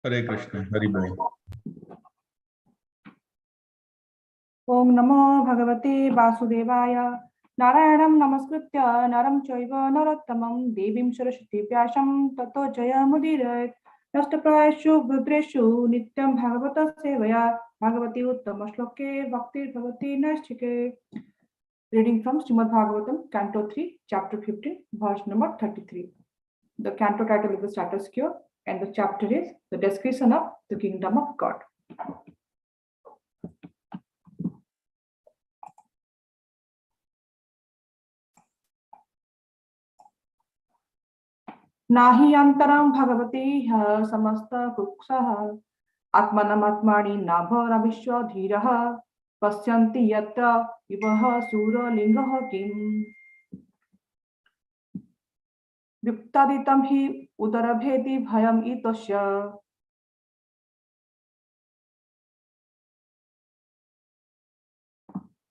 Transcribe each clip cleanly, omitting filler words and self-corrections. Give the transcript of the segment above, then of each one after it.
Hare Krishna, Hari Bol. Om Namo Bhagavate Vasudevaya. Narayanam Namaskritya Naram Chaiva Narottamam Devim Saraswati Vyasam Tato Jayamudirat. Nastapayashu Bhudreshu Nityam Bhagavata Sevaya Bhagavati Uttama Shloke Bhakti Bhavati Nashike. Reading from Srimad Bhagavatam, Canto 3, Chapter 15, verse number 33. The canto title is the status quo, and the chapter is the description of the kingdom of God. Nahi antaram bhagavati samasta kuksaha atmanam atmani nabhara vishwa dhiraha pasyanti yatra ivaha sura lingaha kim viptaditam hi udarabheti bhayam itasya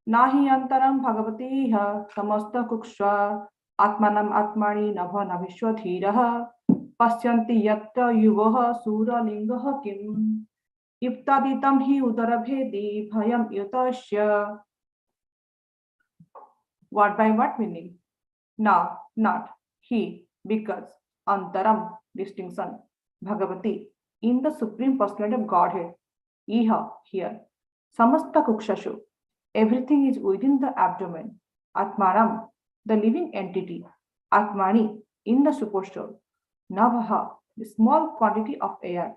nahi antaram bhagavati samasta kuksha atmanam atmani nabhara vishwa dhiraha pasyanti yatra yuvaha sura lingaha kim Iptaditam hi udarabhedi bhayam yutasya. Word by word meaning. Now, not, he, because, antaram, distinction, Bhagavati, in the Supreme Personality of Godhead, iha, here, samasta kukshashu, everything is within the abdomen, atmaram, the living entity, atmani, in the supersoul, navaha, the small quantity of air,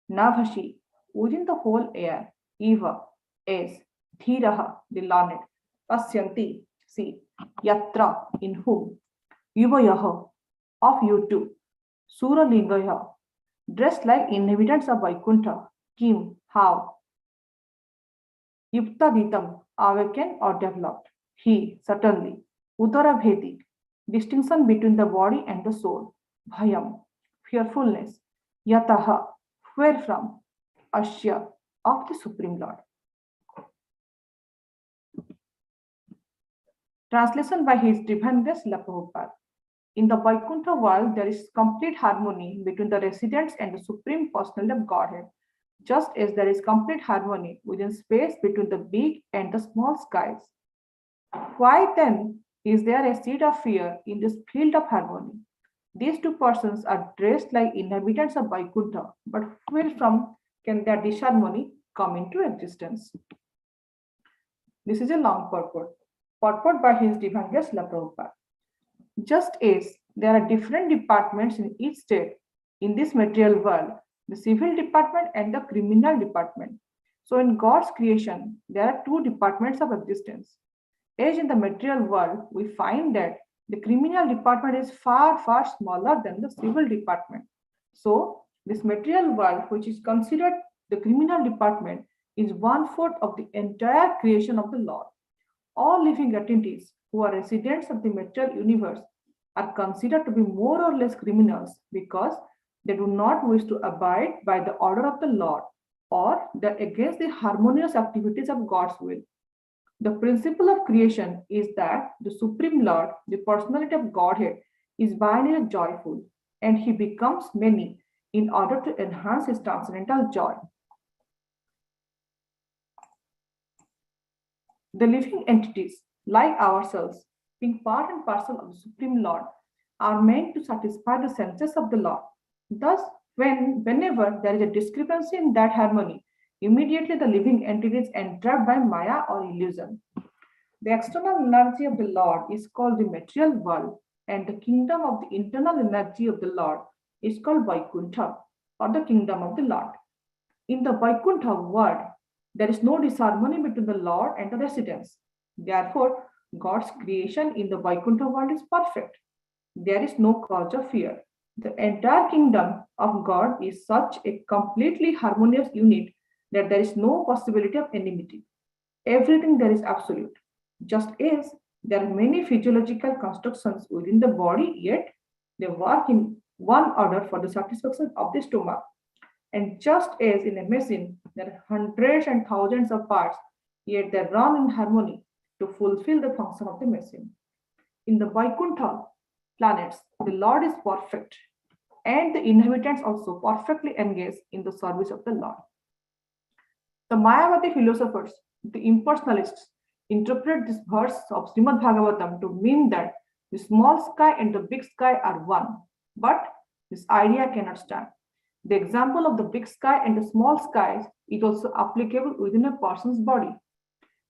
navashi, within the whole air, eva, as, dhiraha, the learned, pasyanti, see, yatra, in whom, yuvayaha, of you two, suralingaya, dressed like inhabitants of Vaikuntha, kim, how, yuptaditam, awakened or developed, he, certainly, udarabhedi, distinction between the body and the soul, bhayam, fearfulness, yataha, where from, Asya, of the Supreme Lord. Translation by His Divine Grace Srila Prabhupada. In the Vaikuntha world, there is complete harmony between the residents and the Supreme Personality of Godhead, just as there is complete harmony within space between the big and the small skies. Why then is there a seed of fear in this field of harmony? These two persons are dressed like inhabitants of Vaikuntha, but where from can their disharmony come into existence? This is a long purport. Purport by His Divine Grace Srila Prabhupada. Just as there are different departments in each state in this material world, the civil department and the criminal department. So in God's creation, there are two departments of existence. As in the material world, we find that the criminal department is far, far smaller than the civil department. So this material world, which is considered the criminal department, is 1/4 of the entire creation of the Lord. All living entities who are residents of the material universe are considered to be more or less criminals because they do not wish to abide by the order of the Lord, or they're against the harmonious activities of God's will. The principle of creation is that the Supreme Lord, the personality of Godhead, is by nature joyful, and He becomes many in order to enhance His transcendental joy. The living entities, like ourselves, being part and parcel of the Supreme Lord, are meant to satisfy the senses of the Lord. Thus, whenever there is a discrepancy in that harmony, immediately the living entity is entrapped by Maya or illusion. The external energy of the Lord is called the material world, and the kingdom of the internal energy of the Lord is called Vaikuntha, or the kingdom of the Lord. In the Vaikuntha world, there is no disharmony between the Lord and the residents. Therefore, God's creation in the Vaikuntha world is perfect. There is no cause of fear. The entire kingdom of God is such a completely harmonious unit that there is no possibility of enmity. Everything there is absolute. Just as there are many physiological constructions within the body, yet they work in one order for the satisfaction of the stomach. And just as in a machine, there are hundreds and thousands of parts, yet they run in harmony to fulfill the function of the machine. In the Vaikuntha planets, the Lord is perfect. and the inhabitants also perfectly engaged in the service of the Lord. The Mayavadi philosophers, the impersonalists, interpret this verse of Srimad Bhagavatam to mean that the small sky and the big sky are one, but this idea cannot stand. The example of the big sky and the small skies is also applicable within a person's body.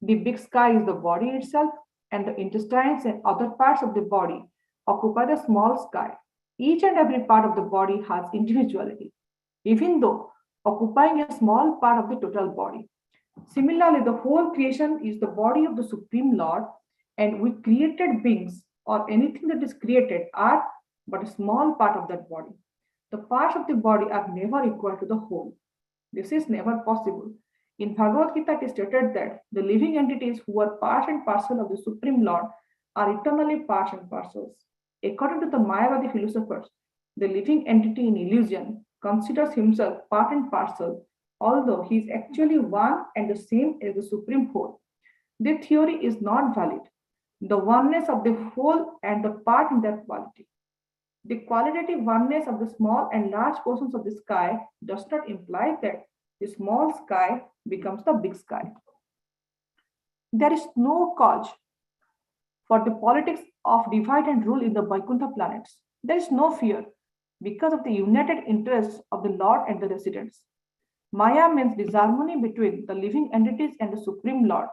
The big sky is the body itself, and the intestines and other parts of the body occupy the small sky. Each and every part of the body has individuality, even though occupying a small part of the total body. Similarly, the whole creation is the body of the Supreme Lord, and we created beings or anything that is created are but a small part of that body. The parts of the body are never equal to the whole. This is never possible. In Bhagavad Gita, it is stated that the living entities who are part and parcel of the Supreme Lord are eternally parts and parcels. According to the Mayavadi philosophers, the living entity in illusion considers himself part and parcel, although he is actually one and the same as the Supreme Whole. This theory is not valid. The oneness of the whole and the part in that quality. The qualitative oneness of the small and large portions of the sky does not imply that the small sky becomes the big sky. There is no cause for the politics of divide and rule in the Vaikuntha planets. There is no fear because of the united interests of the Lord and the residents. Maya means disharmony between the living entities and the Supreme Lord,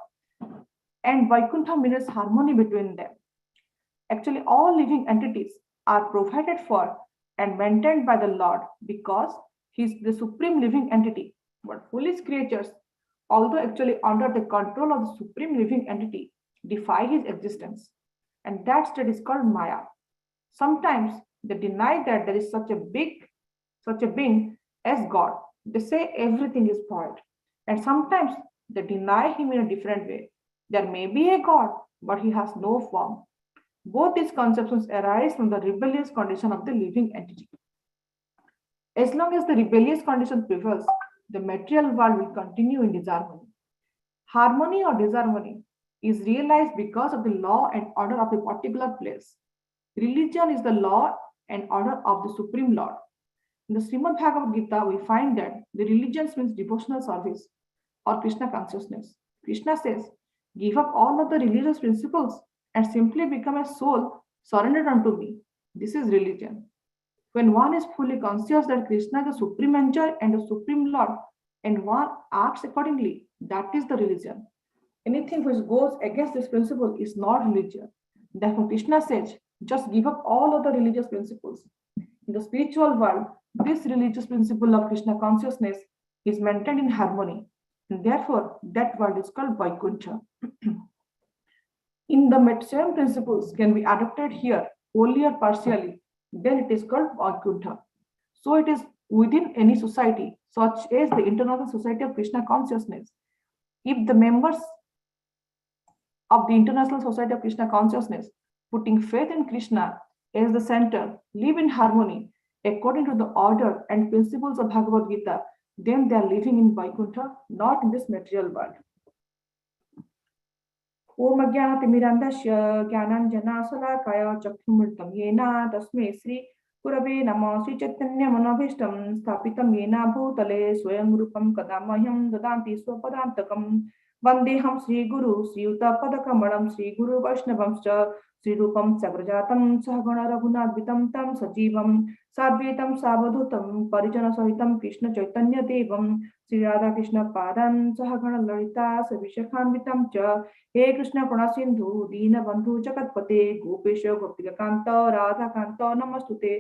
and Vaikuntha means harmony between them. Actually, all living entities are provided for and maintained by the Lord because He is the supreme living entity. But foolish creatures, although actually under the control of the supreme living entity, defy His existence. And that state is called Maya. Sometimes they deny that there is such a being as God. They say everything is void. And sometimes they deny Him in a different way. There may be a God, but He has no form. Both these conceptions arise from the rebellious condition of the living entity. As long as the rebellious condition prevails, the material world will continue in disharmony. Harmony or disharmony is realized because of the law and order of a particular place. Religion is the law and order of the Supreme Lord. In the Srimad Bhagavad Gita, we find that the religion means devotional service or Krishna consciousness. Krishna says, give up all of the religious principles and simply become a soul surrendered unto me. This is religion. When one is fully conscious that Krishna is the supreme enjoyer and the supreme Lord, and one acts accordingly, that is the religion. Anything which goes against this principle is not religion. Therefore, Krishna says, just give up all of the religious principles. In the spiritual world, this religious principle of Krishna consciousness is maintained in harmony, and therefore that world is called Vaikuntha. In the same principles can be adopted here, wholly or partially, then it is called Vaikuntha. So it is within any society, such as the International Society of Krishna Consciousness. If the members of the International Society of Krishna Consciousness, putting faith in Krishna as the center, live in harmony according to the order and principles of Bhagavad Gita, then they are living in Vaikuntha, not in this material world. ओम अज्ञानतिमिरन्धस्य ज्ञानाञ्जनाशलाकय चक्षुर्मृतं येन तस्मै श्री गुरवे नमः श्रीचैतन्यमनोभीष्टं स्थापितं येन भूतले स्वयं रूपं कदा मह्यं ददाति स्वपदान्तकं वन्देऽहं श्रीगुरु श्रीयुतपदकमलं श्रीगुरुवैष्णवंश्च श्रीरूपं सग्रजातं सहगण रघुनाथान्वितं तं सजीवं साद्वैतं सावधूतं परिजनसहितं कृष्णचैतन्यदेवं श्रीराधाकृष्णपादान् सहगण ललिता सविशखान्वितं च हे कृष्ण प्रणसिन्धु दीनबन्धु जगत्पते गोपेश गोपिकान्त राधाकान्त नमस्तुते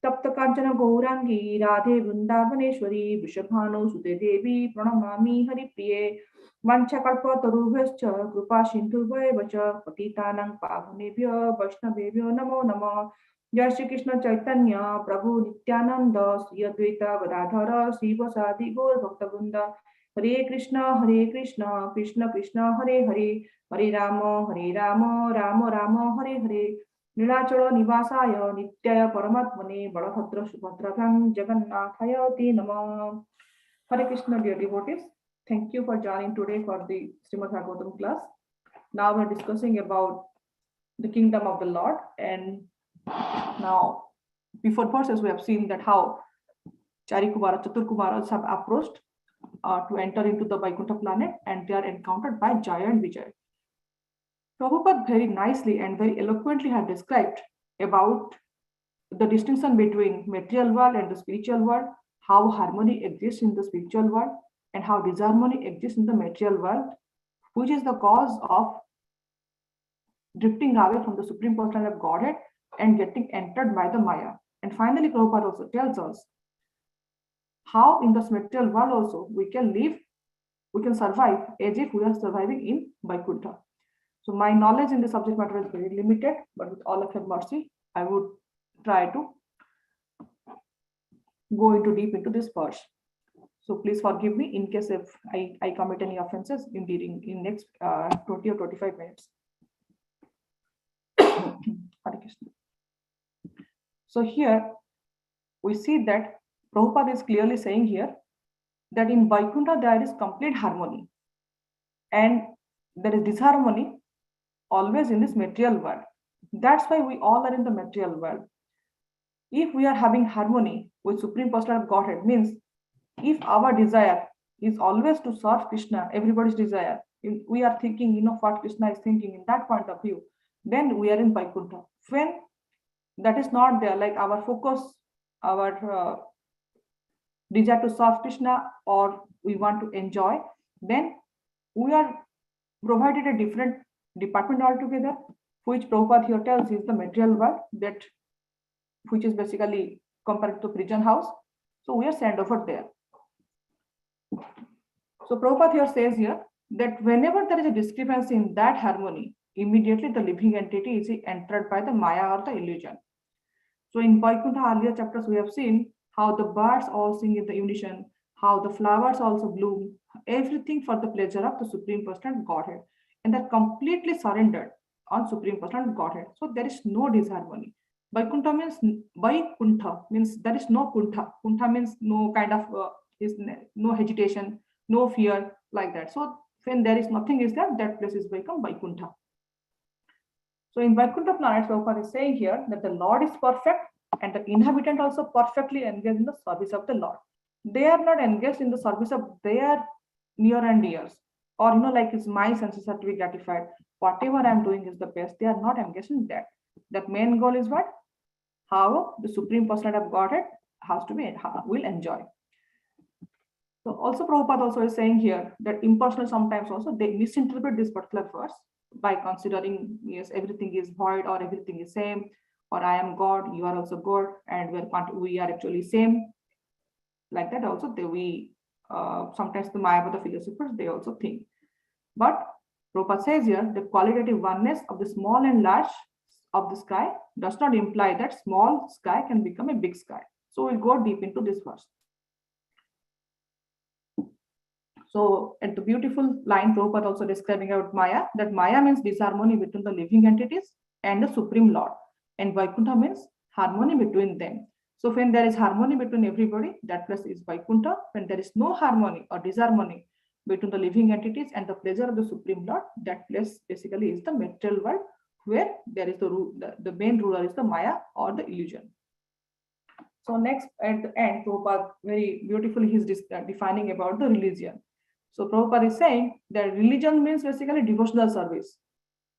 तप्त कांचन गौरांगी राधे वृंदावनेश्वरी वृषभानुसुते देवी प्रणमामि हरिप्रिये वाञ्छाकल्पतरुभ्यश्च कृपा सिन्धुभ्येव च पतितानां पावनेभ्यो वैष्णवेभ्यो नमो नमः। जय श्री कृष्ण चैतन्य प्रभु नित्यानंद श्री अद्वैत गदाधर श्रीवासादि गौर भक्तवृंद हरे कृष्ण कृष्ण कृष्ण हरे हरे हरे राम राम राम हरे हरे नीलाचल निवासाय नित्याय परमात्मने बलभद्र सुभद्राभ्यां जगन्नाथाय ते नमः। Hare Krishna, dear devotees. Thank you for joining today for the Srimad Bhagavatam class. Now we are discussing about the kingdom of the Lord, and now before verses, we have seen that how Chaturkumaras have approached to enter into the Vaikuntha planet, and they are encountered by Jaya and Vijay. Prabhupada very nicely and very eloquently had described about the distinction between material world and the spiritual world, how harmony exists in the spiritual world, and how disharmony exists in the material world, which is the cause of drifting away from the Supreme Personality of Godhead and getting entered by the Maya. And finally, Prabhupada also tells us how in this material world also we can live, we can survive as if we are surviving in Vaikuntha. So my knowledge in the subject matter is very limited, but with all of your mercy, I would try to go into deep into this verse. So please forgive me in case if I commit any offenses in next 20 or 25 minutes. So here we see that Prabhupada is clearly saying here that in Vaikuntha there is complete harmony and there is disharmony always in this material world. That's why we all are in the material world. If we are having harmony with Supreme Personality of Godhead, means if our desire is always to serve Krishna, everybody's desire, we are thinking, what Krishna is thinking in that point of view, then we are in Vaikuntha. When that is not there, like our focus, our desire to serve Krishna, or we want to enjoy, then we are provided a different department altogether, which Prabhupada here tells is the material world, that which is basically compared to prison house. So we are sent over there. So Prabhupada here says here that whenever there is a discrepancy in that harmony, immediately the living entity is entered by the Maya or the illusion. So in Vaikuntha earlier chapters, we have seen how the birds all sing in the unison, how the flowers also bloom, everything for the pleasure of the Supreme Personality Godhead, and they're completely surrendered on Supreme Personality Godhead. So there is no disharmony. Vaikuntha means there is no kuntha. Kuntha means no kind of no hesitation, no fear, like that. So when there is nothing is there, that place is become Vaikuntha. So in Vaikuntha planet, Prabhupada is saying here that the Lord is perfect and the inhabitant also perfectly engaged in the service of the Lord. They are not engaged in the service of their near and dears, or like it's my senses have to be gratified. Whatever I'm doing is the best. They are not engaged in that. That main goal is what? How the Supreme Personality of Godhead has to be, will enjoy. So also Prabhupada also is saying here that impersonal sometimes also they misinterpret this particular verse by considering, yes, everything is void or everything is same, or I am God, you are also God, and we are actually same. Like that also sometimes the Mayavada philosophers, they also think. But Prabhupada says here the qualitative oneness of the small and large of the sky does not imply that small sky can become a big sky. So we'll go deep into this verse. So at the beautiful line, Prabhupada also describing about Maya, that Maya means disharmony between the living entities and the Supreme Lord. And Vaikuntha means harmony between them. So when there is harmony between everybody, that place is Vaikuntha. When there is no harmony or disharmony between the living entities and the pleasure of the Supreme Lord, that place basically is the material world, where there is the main ruler is the Maya or the illusion. So next, at the end, Prabhupada very beautifully is defining about the religion. So Prabhupada is saying that religion means basically devotional service.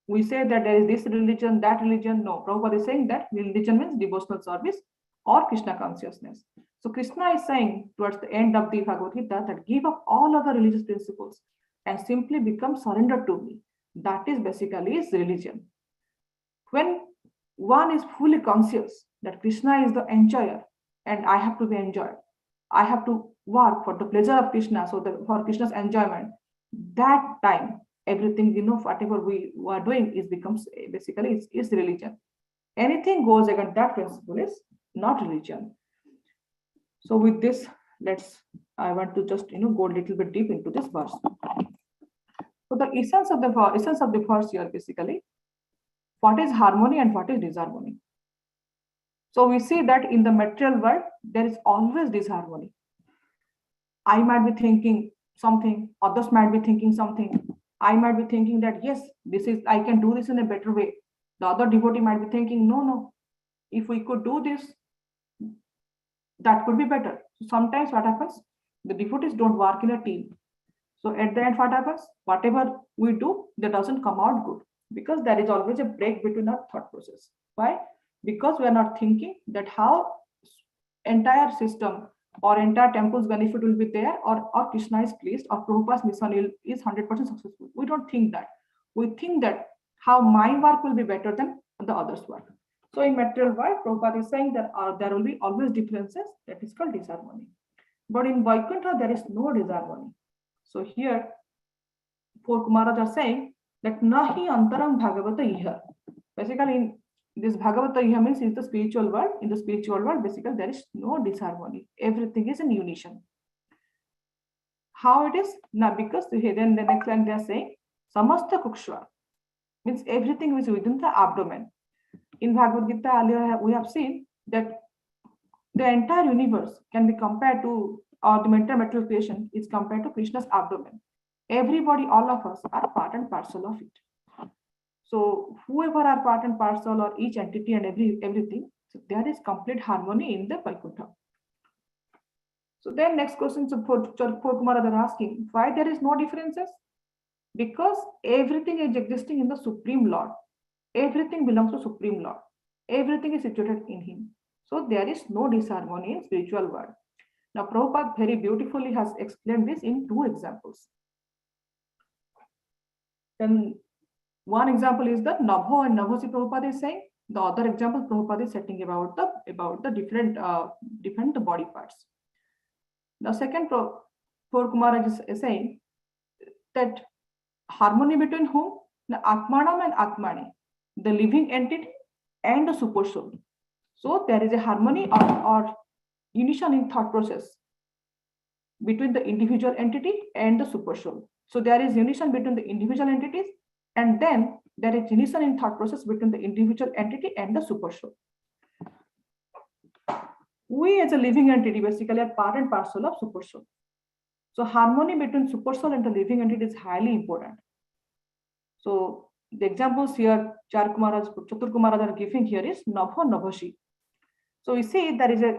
We say that there is this religion, that religion. No, Prabhupada is saying that religion means devotional service or Krishna consciousness. So Krishna is saying towards the end of the Bhagavad Gita that give up all other religious principles and simply become surrendered to me. That is basically his religion. When one is fully conscious that Krishna is the enjoyer and I have to be enjoyed, I have to work for the pleasure of Krishna, so for Krishna's enjoyment, that time everything, whatever we are doing becomes basically is religion. Anything goes against that principle is not religion. So with this, I want to just go a little bit deep into this verse. So the essence of the verse here basically, what is harmony and what is disharmony. So we see that in the material world, there is always disharmony. I might be thinking something, others might be thinking something. I might be thinking that, yes, I can do this in a better way. The other devotee might be thinking, no, if we could do this, that could be better. So sometimes what happens, the devotees don't work in a team. So at the end, what happens? Whatever we do, that doesn't come out good, because there is always a break between our thought process. Why? Because we are not thinking that how entire system or entire temple's benefit will be there, or Krishna is pleased, or Prabhupada's mission is 100% successful. We don't think that. We think that how my work will be better than the others' work. So in material world, Prabhupada is saying that there will be always differences. That is called disharmony. But in Vaikuntha, there is no disharmony. So here, four Kumaras are saying that nahi antaram bhagavata iha. Basically, in this bhagavata iha means is the spiritual world. In the spiritual world, basically there is no disharmony. Everything is in unison. How it is? Now, because then the next line they are saying samastha kukshva means everything is within the abdomen. In Bhagavad Gita earlier we have seen that the entire universe can be compared to, or the material creation is compared to Krishna's abdomen. Everybody, all of us are part and parcel of it. So whoever are part and parcel, or each entity and everything, so there is complete harmony in the Vaikuntha. So then next question, so for Kumara they're asking, why there is no differences? Because everything is existing in the Supreme Lord. Everything belongs to Supreme Lord. Everything is situated in Him. So there is no disharmony in spiritual world. Now Prabhupada very beautifully has explained this in two examples. Then one example is that Nabho and Nabhosi Prabhupada is saying. The other example Prabhupada is setting about the different body parts. Now second, Pour Kumara is saying that harmony between whom? The Atmanam and Atmani, the living entity and the super soul. So there is a harmony or unison in thought process between the individual entity and the super soul. So there is unison between the individual entities, and then there is unison in thought process between the individual entity and the super soul. We as a living entity basically are part and parcel of super soul. So harmony between super soul and the living entity is highly important. So the examples here, Chatur Kumaras are giving here is Nabho Nabhoshi. So we see there is a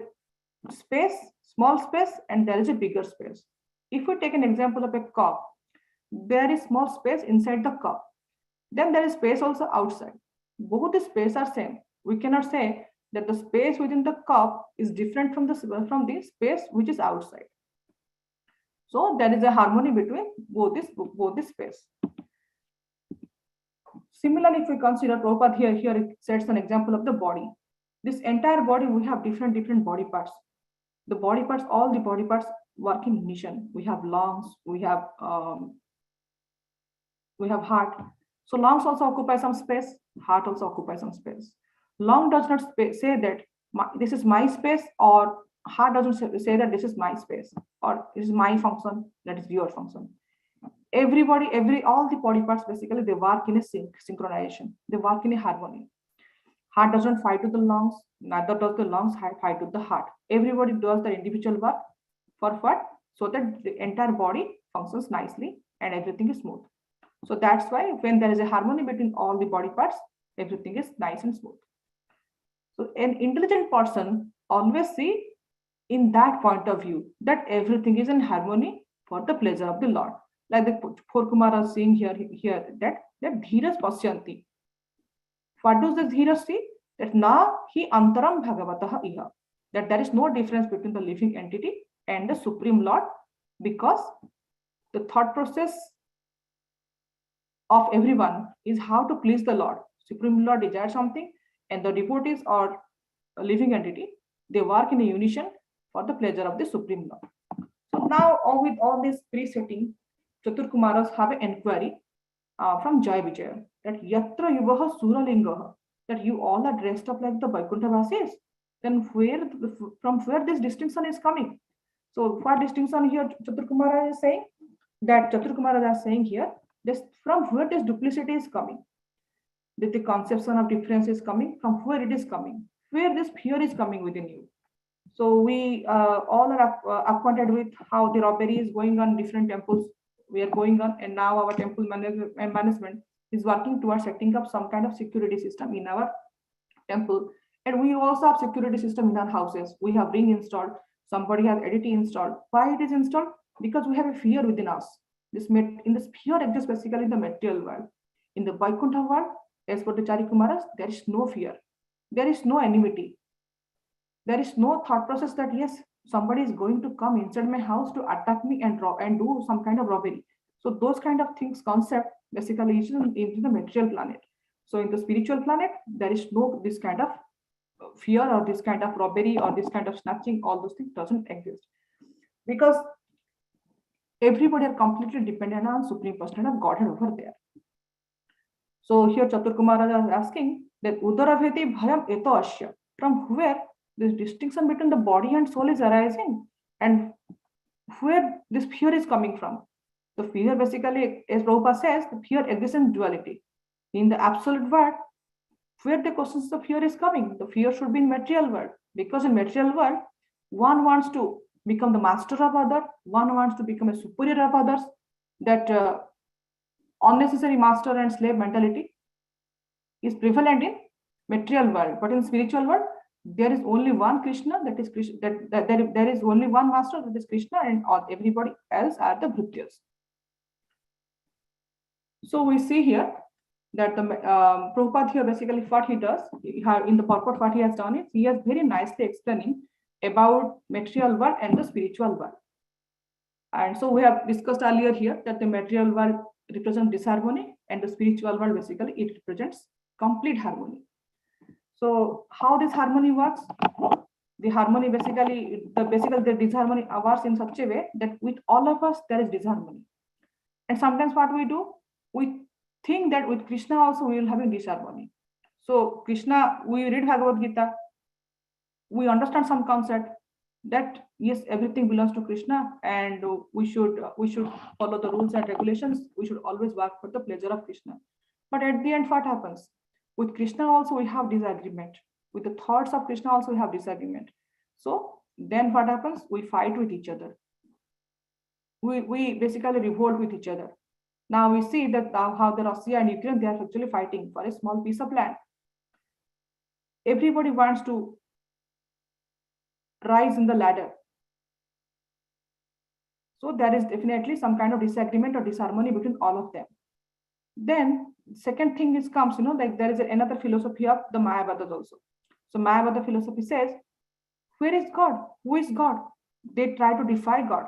space, small space, and there is a bigger space. If we take an example of a cup, there is small space inside the cup. Then there is space also outside. Both the space are same. We cannot say that the space within the cup is different from the space which is outside. So there is a harmony between both this space. Similarly, if we consider Prabhupada here it sets an example of the body. This entire body, we have different body parts. The body parts, all the body parts work in unison. We have lungs, we have heart. So lungs also occupy some space, heart also occupies some space. Lung does not say that this is my space, or heart doesn't say that this is my space, or this is my function, that is your function. Everybody, all the body parts basically they work in a synchronization. They work in a harmony. Heart doesn't fight with the lungs, neither does the lungs fight with the heart. Everybody does their individual work for what? So that the entire body functions nicely and everything is smooth. So that's why when there is a harmony between all the body parts, everything is nice and smooth. So an intelligent person always see in that point of view that everything is in harmony for the pleasure of the Lord. Like the four Kumaras saying here that Dhiras Pasyanti. What does the Dhiras see? That na hi antaram bhagavataha iha. That there is no difference between the living entity and the Supreme Lord, because the thought process of everyone is how to please the Lord. Supreme Lord desires something, and the devotees or a living entity, they work in a unison for the pleasure of the Supreme Lord. So now, with all this pre-setting, Chatur Kumaras have an inquiry from Jai Vijaya that Yatra Yuvaha Suralingaha, that you all are dressed up like the Vaikuntha Vasis. Then from where this distinction is coming? So what distinction here Chatur Kumara is saying? That Chatur Kumara is saying here, this from where this duplicity is coming? That the conception of difference is coming, from where it is coming? Where this fear is coming within you? So we all are acquainted with how the robbery is going on different temples. We are going on, and now our temple management is working towards setting up some kind of security system in our temple. And we also have security system in our houses. We have ring installed. Somebody has ADT installed. Why it is installed? Because we have a fear within us. In this fear exists basically in the material world. In the Vaikuntha world, as for the Charikumaras, there is no fear. There is no enmity. There is no thought process that yes, somebody is going to come inside my house to attack me and do some kind of robbery. So those kind of things, concept basically is in the material planet. So in the spiritual planet, there is no this kind of fear or this kind of robbery or this kind of snatching. All those things doesn't exist because everybody are completely dependent on Supreme Person of Godhead over there. So here Chaturkumara is asking that Udaraveti Bhayam Eto Asya. From where this distinction between the body and soul is arising and where this fear is coming from. The fear basically, as Prabhupada says, the fear exists in duality. In the absolute world, where the questions of fear is coming, the fear should be in material world, because in material world, one wants to become the master of other, one wants to become a superior of others. That unnecessary master and slave mentality is prevalent in material world, but in spiritual world, there is only one Krishna, that is Krishna, there is only one master, that is Krishna, and all everybody else are the Bhrityas. So we see here that the Prabhupada here basically what he does, in the purport what he has done is, he has very nicely explaining about material world and the spiritual world. And so we have discussed earlier here that the material world represents disharmony and the spiritual world basically it represents complete harmony. So how this harmony works? The harmony basically, the disharmony works in such a way that with all of us there is disharmony. And sometimes what we do, we think that with Krishna also we will have a disharmony. So Krishna, we read Bhagavad Gita, we understand some concept that yes, everything belongs to Krishna and we should follow the rules and regulations. We should always work for the pleasure of Krishna. But at the end, what happens? With Krishna also we have disagreement. With the thoughts of Krishna also we have disagreement. So then what happens? We fight with each other. We basically revolt with each other. Now we see that how the Russia and Ukraine, they are actually fighting for a small piece of land. Everybody wants to rise in the ladder. So there is definitely some kind of disagreement or disharmony between all of them. Then second thing is comes, like there is another philosophy of the Mayavadas also. So Mayavada philosophy says, where is God? Who is God? They try to defy God.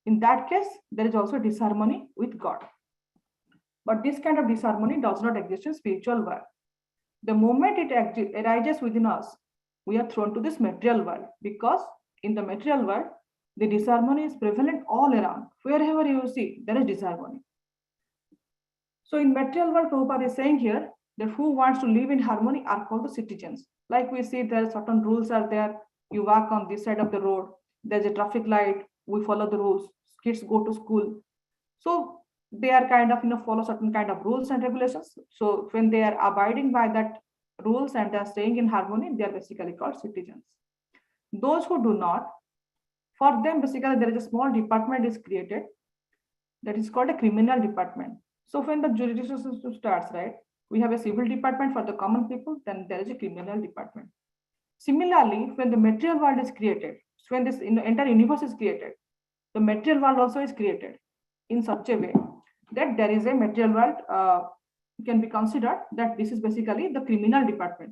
In that case, there is also disharmony with God. But this kind of disharmony does not exist in spiritual world. The moment it arises within us, we are thrown to this material world, because in the material world, the disharmony is prevalent all around. Wherever you see, there is disharmony. So in material world, Prabhupada is saying here that who wants to live in harmony are called the citizens. Like we see, there are certain rules are there. You walk on this side of the road. There's a traffic light. We follow the rules. Kids go to school. So they are kind of, follow certain kind of rules and regulations. So when they are abiding by that rules and they are staying in harmony, they are basically called citizens. Those who do not, for them, basically there is a small department is created that is called a criminal department. So when the judicial system starts, right, we have a civil department for the common people, then there is a criminal department. Similarly, when the material world is created, when this entire universe is created, the material world also is created in such a way that there is a material world can be considered that this is basically the criminal department.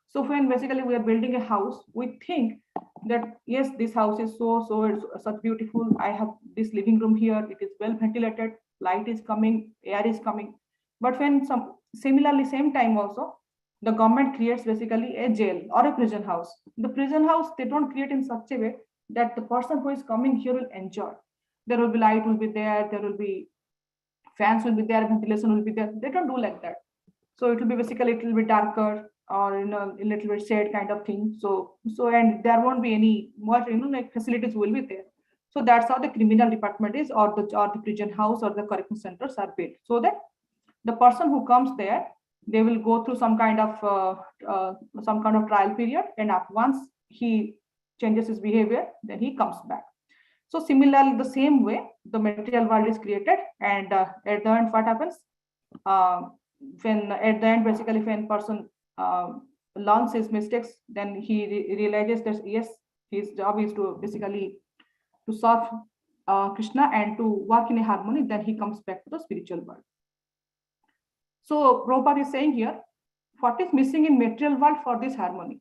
So when basically we are building a house, we think that yes, this house is such beautiful. I have this living room here. It is well ventilated. Light is coming, air is coming. But when similarly, same time also, the government creates basically a jail or a prison house. The prison house, they don't create in such a way that the person who is coming here will enjoy. There will be light will be there will be fans will be there, ventilation will be there. They don't do like that. So it will be basically a little bit darker or a little bit shade kind of thing. So and there won't be any more like facilities will be there. So that's how the criminal department is, or the prison house or the correction centers are built, so that the person who comes there, they will go through some kind of trial period, and once he changes his behavior, then he comes back. So similarly, the same way, the material world is created, and at the end, what happens? When at the end, basically, when person learns his mistakes, then he realizes that yes, his job is to basically to serve Krishna and to work in a harmony, then he comes back to the spiritual world. So Prabhupada is saying here, what is missing in material world for this harmony?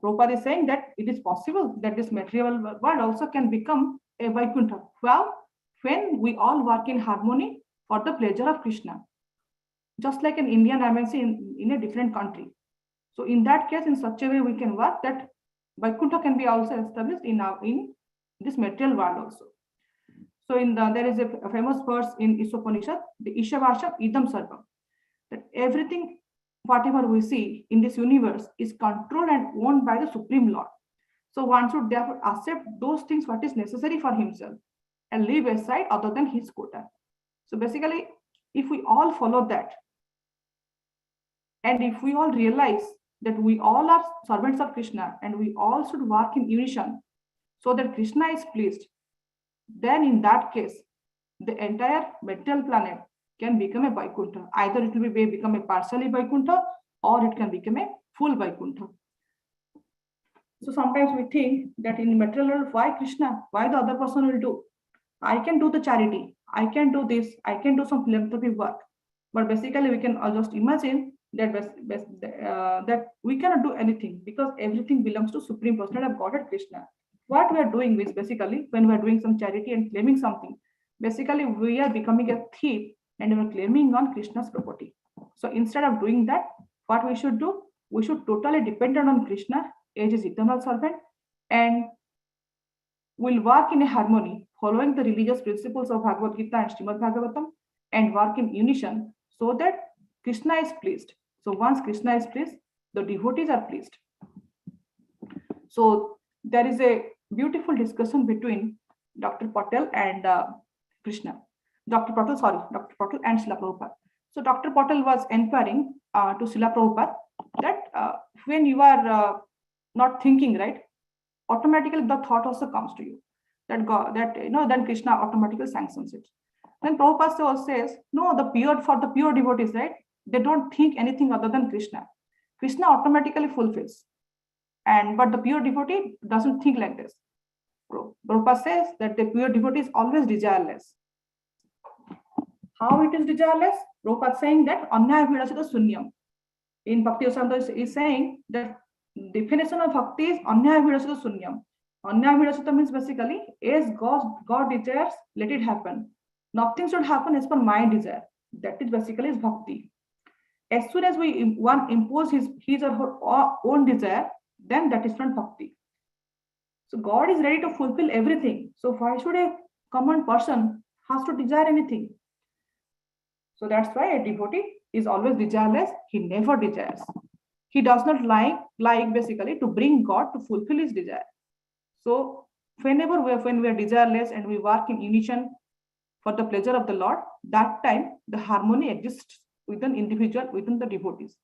Prabhupada is saying that it is possible that this material world also can become a Vaikuntha. Well, when we all work in harmony for the pleasure of Krishna, just like an Indian MNC in a different country. So in that case, in such a way, we can work that Vaikuntha can be also established in this material world also. So there is a famous verse in Isopanishad, the Ishavasha Idam Sarvam, that everything, whatever we see in this universe is controlled and owned by the Supreme Lord. So one should therefore accept those things what is necessary for himself and leave aside other than his quota. So basically, if we all follow that, and if we all realize that we all are servants of Krishna and we all should work in unison so that Krishna is pleased, then in that case, the entire material planet can become a Vaikuntha. Either it will become a partially Vaikuntha or it can become a full Vaikuntha. So sometimes we think that in material world, why Krishna? Why the other person will do? I can do the charity. I can do this. I can do some philanthropy work. But basically, we can just imagine that that we cannot do anything because everything belongs to Supreme Personality of Godhead Krishna. What we are doing is basically when we are doing some charity and claiming something, basically we are becoming a thief and we are claiming on Krishna's property. So instead of doing that, what we should do? We should totally depend on Krishna as his eternal servant and will work in a harmony following the religious principles of Bhagavad Gita and Srimad Bhagavatam and work in unison so that Krishna is pleased. So once Krishna is pleased, the devotees are pleased. So there is a beautiful discussion between Dr. Patel and Krishna. Dr. Patel and Srila Prabhupada. So Dr. Patel was inquiring to Srila Prabhupada that when you are not thinking, right, automatically the thought also comes to you that God, that then Krishna automatically sanctions it. Then Prabhupada says, no, for the pure devotees, right, they don't think anything other than Krishna. Krishna automatically fulfills. But the pure devotee doesn't think like this. Prabhupada says that the pure devotee is always desireless. How it is desireless? Prabhupada saying that Anyaya Vidasita Sunyam. In Bhakti Yosananda is saying that definition of bhakti is Anyaya Vidasita Sunyam. Anyaya Vidasita means basically, as God desires, let it happen. Nothing should happen as per my desire. That is basically is bhakti. As soon as one impose his or her own desire, then that is not bhakti. So God is ready to fulfill everything. So why should a common person has to desire anything? So that's why a devotee is always desireless. He never desires. He does not like basically to bring God to fulfill his desire. So when we are desireless and we work in unison for the pleasure of the Lord, that time the harmony exists within individual, within the devotees.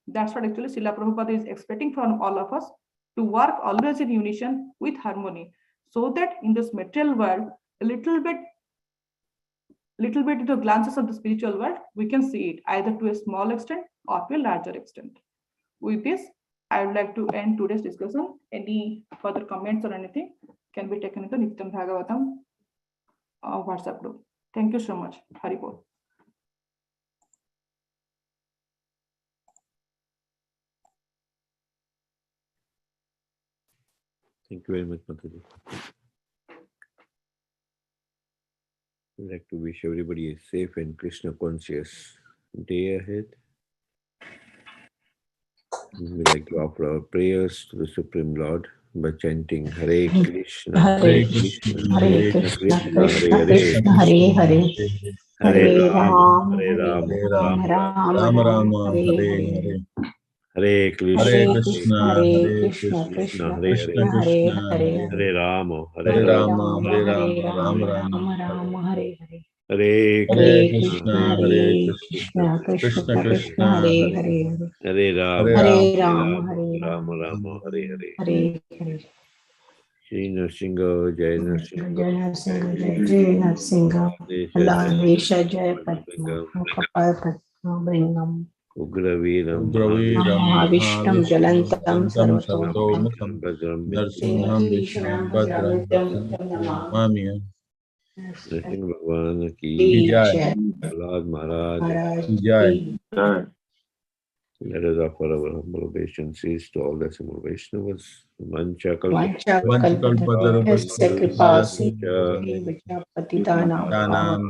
That's what actually Srila Prabhupada is expecting from all of us, to work always in unison with harmony, so that in this material world, a little bit into glances of the spiritual world, we can see it either to a small extent or to a larger extent. With this, I would like to end today's discussion. Any further comments or anything can be taken into Nityam Bhagavatam WhatsApp group. Thank you so much. Haribol. Thank you very much, Mataji. I'd like to wish everybody a safe and Krishna conscious day ahead. We'd like to offer our prayers to the Supreme Lord by chanting Hare Krishna, Hare Krishna, Hare Krishna, Krishna Krishna, Hare Hare, Hare Ram, Hare Ram, Ram Ram, Hare Hare. Hare Krishna, Hare Krishna, Krishna Krishna, Hare Hare, Hare Rama, Hare Ram, Ram Ram, Hare Hare. Hare Hare Krishna, Krishna Krishna, Hare Hare, Hare Ram, Rama, Hare Hare Hare. Shri Nrsimha, Jai Nrsimha, Jai Nrsimha, Allah Desha Jai Padma, Kapal Padma Bringam. Ugraveeram महाविष्णुं ज्वलन्तं सर्वतोमुखं Bajram नरसिंहं विष्णुं भद्रं Namami. Nrsimha Bhagwan ki जय Prahlad Maharaj. महाराज जय। Let us offer our humble obeisances to all the Simul Vaishnavas. Mancha वंशकल्पतरुभ्यश्च कृपा सिन्धुभ्यश्च पतितानां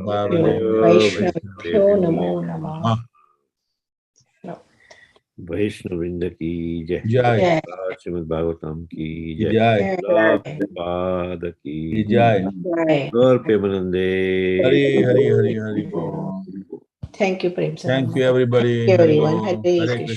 पावनेभ्यो वैष्णवेभ्यो नमो नमः। Vaishnavrinda ki jai. जय। Srimad Bhagavatam ki jai. जय। Prabhupada ki जय। Gaur Premanande. हरि हरि हरि हरि बोल। Thank you, Prem. Thank you everybody. Thank you, Hari everyone. Om. Hare Hare Krishna. Krishna.